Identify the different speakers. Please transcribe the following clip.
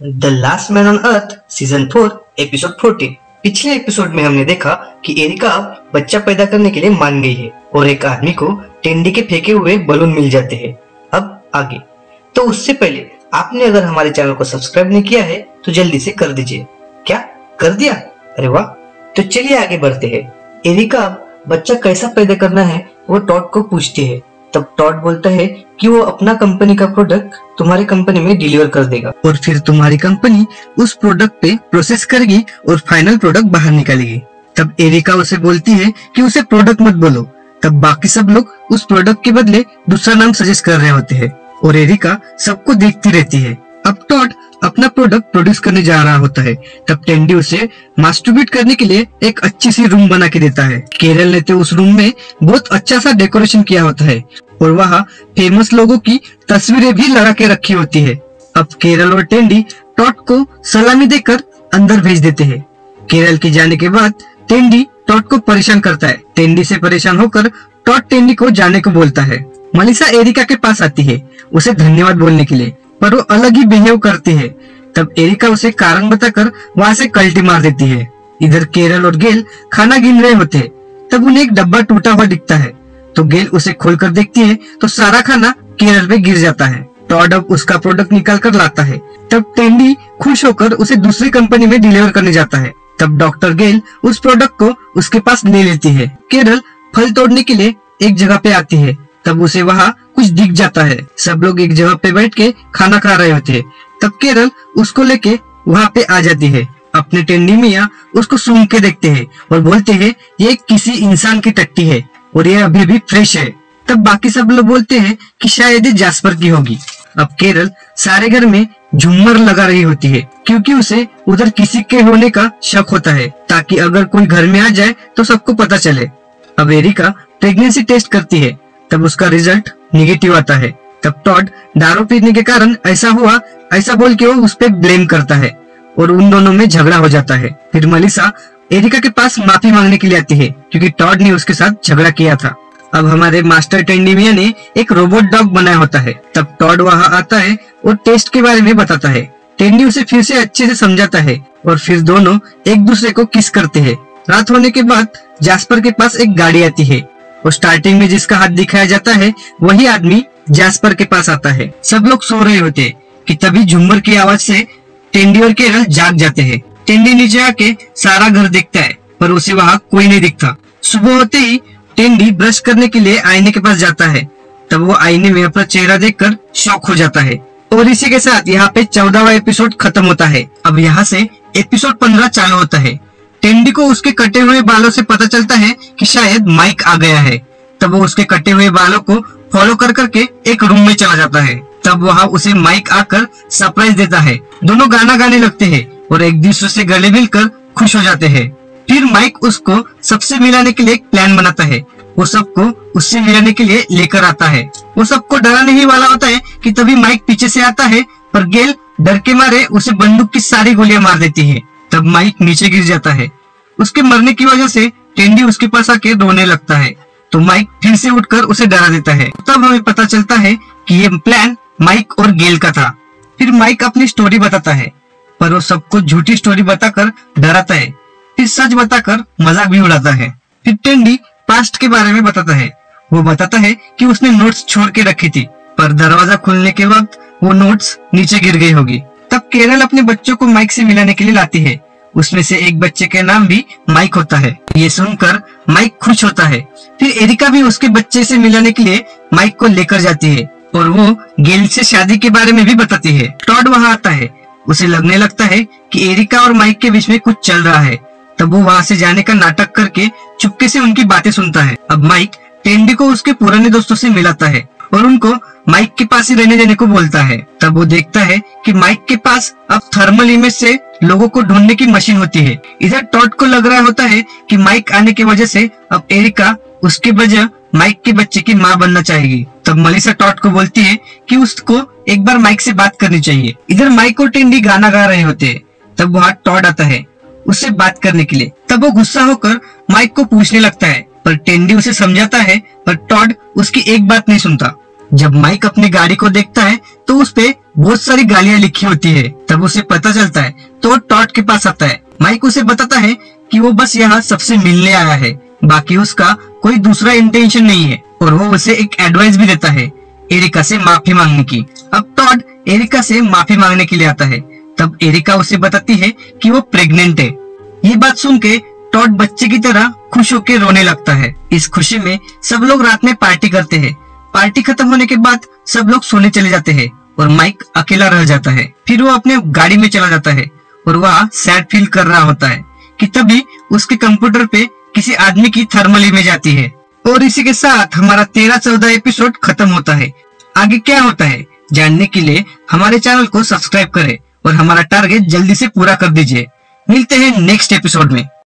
Speaker 1: The last man on earth season 4 episode 14। पिछले episode में हमने देखा कि एरिका अब बच्चा पैदा करने के लिए मान गई है और एक आदमी को टेंडी के फेंके हुए बलून मिल जाते हैं। अब आगे, तो उससे पहले आपने अगर हमारे चैनल को सब्सक्राइब नहीं किया है तो जल्दी से कर दीजिए। क्या कर दिया? अरे वाह! तो चलिए आगे बढ़ते हैं। एरिका अब बच्चा कैसा पैदा करना है वो टॉड को पूछती है। तब टॉड बोलता है कि वो अपना कंपनी का प्रोडक्ट तुम्हारी कंपनी में डिलीवर कर देगा और फिर तुम्हारी कंपनी उस प्रोडक्ट पे प्रोसेस करेगी और फाइनल प्रोडक्ट बाहर निकालेगी। तब एरिका उसे बोलती है कि उसे प्रोडक्ट मत बोलो। तब बाकी सब लोग उस प्रोडक्ट के बदले दूसरा नाम सजेस्ट कर रहे होते हैं और एरिका सबको देखती रहती है। अब टॉड अपना प्रोडक्ट प्रोड्यूस करने जा रहा होता है। तब टेंडी उसे मास्टरबेट करने के लिए एक अच्छी सी रूम बना के देता है। केरल ने तो उस रूम में बहुत अच्छा सा डेकोरेशन किया होता है और वहाँ फेमस लोगों की तस्वीरें भी लगा के रखी होती है। अब केरल और टेंडी टॉड को सलामी देकर अंदर भेज देते हैं। केरल के जाने के बाद टेंडी टॉड को परेशान करता है। टेंडी से परेशान होकर टॉड टेंडी को जाने को बोलता है। मलिसा एरिका के पास आती है उसे धन्यवाद बोलने के लिए, पर वो अलग ही बिहेव करती है। तब एरिका उसे कारण बताकर वहाँ से कल्टी मार देती है। इधर केरल और गेल खाना गिन रहे होते हैं। तब उन्हें एक डब्बा टूटा हुआ दिखता है तो गेल उसे खोलकर देखती है तो सारा खाना केरल पे गिर जाता है। टॉड अब उसका प्रोडक्ट निकाल कर लाता है। तब टेंडी खुश होकर उसे दूसरी कंपनी में डिलीवर करने जाता है। तब डॉक्टर गेल उस प्रोडक्ट को उसके पास ले लेती है। केरल फल तोड़ने के लिए एक जगह पे आती है। तब उसे वहाँ कुछ दिख जाता है। सब लोग एक जगह पे बैठ के खाना खा रहे होते हैं। तब केरल उसको लेके वहाँ पे आ जाती है। अपने टेंडी मियाँ उसको सूंघ के देखते हैं और बोलते हैं ये किसी इंसान की टट्टी है और ये अभी भी फ्रेश है। तब बाकी सब लोग बोलते हैं कि शायद ये जास्पर की होगी। अब केरल सारे घर में झूमर लगा रही होती है क्योंकि उसे उधर किसी के होने का शक होता है ताकि अगर कोई घर में आ जाए तो सबको पता चले। अब एरिका प्रेगनेंसी टेस्ट करती है। तब उसका रिजल्ट निगेटिव आता है। तब टॉड दारू पीने के कारण ऐसा हुआ ऐसा बोल के वो उस पे ब्लेम करता है और उन दोनों में झगड़ा हो जाता है। फिर मलिसा एरिका के पास माफी मांगने के लिए आती है क्योंकि टॉड ने उसके साथ झगड़ा किया था। अब हमारे मास्टर टेंडी मियाँ ने एक रोबोट डॉग बनाया होता है। तब टॉड वहाँ आता है और टेस्ट के बारे में बताता है। टेंडी उसे फिर से अच्छे से समझाता है और फिर दोनों एक दूसरे को किस करते हैं। रात होने के बाद जास्पर के पास एक गाड़ी आती है और स्टार्टिंग में जिसका हाथ दिखाया जाता है वही आदमी जास्पर के पास आता है। सब लोग सो रहे होते हैं कि तभी झुम्मर की आवाज से टेंडी और केरल जाग जाते हैं। टेंडी नीचे आके सारा घर देखता है पर उसे वहाँ कोई नहीं दिखता। सुबह होते ही टेंडी ब्रश करने के लिए आईने के पास जाता है। तब वो आईने में अपना चेहरा देखकर शॉक हो जाता है और इसी के साथ यहाँ पे 14वां एपिसोड खत्म होता है। अब यहाँ से एपिसोड 15 चालू होता है। टेंडी को उसके कटे हुए बालों से पता चलता है कि शायद माइक आ गया है। तब वो उसके कटे हुए बालों को फॉलो कर करके एक रूम में चला जाता है। तब वहाँ उसे माइक आकर सरप्राइज देता है। दोनों गाना गाने लगते हैं और एक दूसरे से गले मिलकर खुश हो जाते हैं। फिर माइक उसको सबसे मिलाने के लिए एक प्लान बनाता है। वो सबको उससे मिलाने के लिए लेकर आता है। वो सबको डराने ही वाला होता है कि तभी माइक पीछे से आता है पर गेल डर के मारे उसे बंदूक की सारी गोलियां मार देती है। तब माइक नीचे गिर जाता है। उसके मरने की वजह से टेंडी उसके पास आके रोने लगता है तो माइक फिर से उठकर उसे डरा देता है। तब हमें पता चलता है कि ये प्लान माइक और गेल का था। फिर माइक अपनी स्टोरी बताता है पर वो सबको झूठी स्टोरी बताकर डराता है, फिर सच बताकर मजाक भी उड़ाता है। फिर टेंडी पास्ट के बारे में बताता है। वो बताता है कि उसने नोट्स छोड़ के रखी थी पर दरवाजा खुलने के वक्त वो नोट्स नीचे गिर गई होगी। तब केरल अपने बच्चों को माइक से मिलाने के लिए लाती है। उसमें से एक बच्चे के नाम भी माइक होता है। ये सुनकर माइक खुश होता है। फिर एरिका भी उसके बच्चे से मिलाने के लिए माइक को लेकर जाती है और वो गेल से शादी के बारे में भी बताती है। टॉड वहाँ आता है। उसे लगने लगता है कि एरिका और माइक के बीच में कुछ चल रहा है। तब वो वहाँ से जाने का नाटक करके चुपके से उनकी बातें सुनता है। अब माइक टेंडी को उसके पुराने दोस्तों से मिलाता है और उनको माइक के पास ही रहने देने को बोलता है। तब वो देखता है कि माइक के पास अब थर्मल इमेज से लोगों को ढूंढने की मशीन होती है। इधर टॉड को लग रहा होता है कि माइक आने की वजह से अब एरिका उसके वजह माइक के बच्चे की माँ बनना चाहेगी। तब मलिसा टॉड को बोलती है कि उसको एक बार माइक से बात करनी चाहिए। इधर माइक और टेंडी गाना गा रहे होते हैं। तब वहाँ टॉड आता है उससे बात करने के लिए। तब वो गुस्सा होकर माइक को पूछने लगता है पर टेंडी उसे समझाता है पर टॉड उसकी एक बात नहीं सुनता। जब माइक अपनी गाड़ी को देखता है तो उस पे बहुत सारी गालियां लिखी होती है। तब उसे पता चलता है तो टॉड के पास आता है। माइक उसे बताता है कि वो बस यहाँ सबसे मिलने आया है, बाकी उसका कोई दूसरा इंटेंशन नहीं है। और वो उसे एक एडवाइस भी देता है एरिका से माफी मांगने की। अब टॉड एरिका से माफी मांगने के लिए आता है। तब एरिका उसे बताती है कि वो प्रेग्नेंट है। ये बात सुन के टॉड बच्चे की तरह खुश होकर रोने लगता है। इस खुशी में सब लोग रात में पार्टी करते हैं। पार्टी खत्म होने के बाद सब लोग सोने चले जाते हैं और माइक अकेला रह जाता है। फिर वो अपने गाड़ी में चला जाता है और वह सैड फील कर रहा होता है कि तभी उसके कंप्यूटर पे किसी आदमी की थर्मल इमेज आती है। और इसी के साथ हमारा 13-14 एपिसोड खत्म होता है। आगे क्या होता है जानने के लिए हमारे चैनल को सब्सक्राइब करें और हमारा टारगेट जल्दी से पूरा कर दीजिए। मिलते हैं नेक्स्ट एपिसोड में।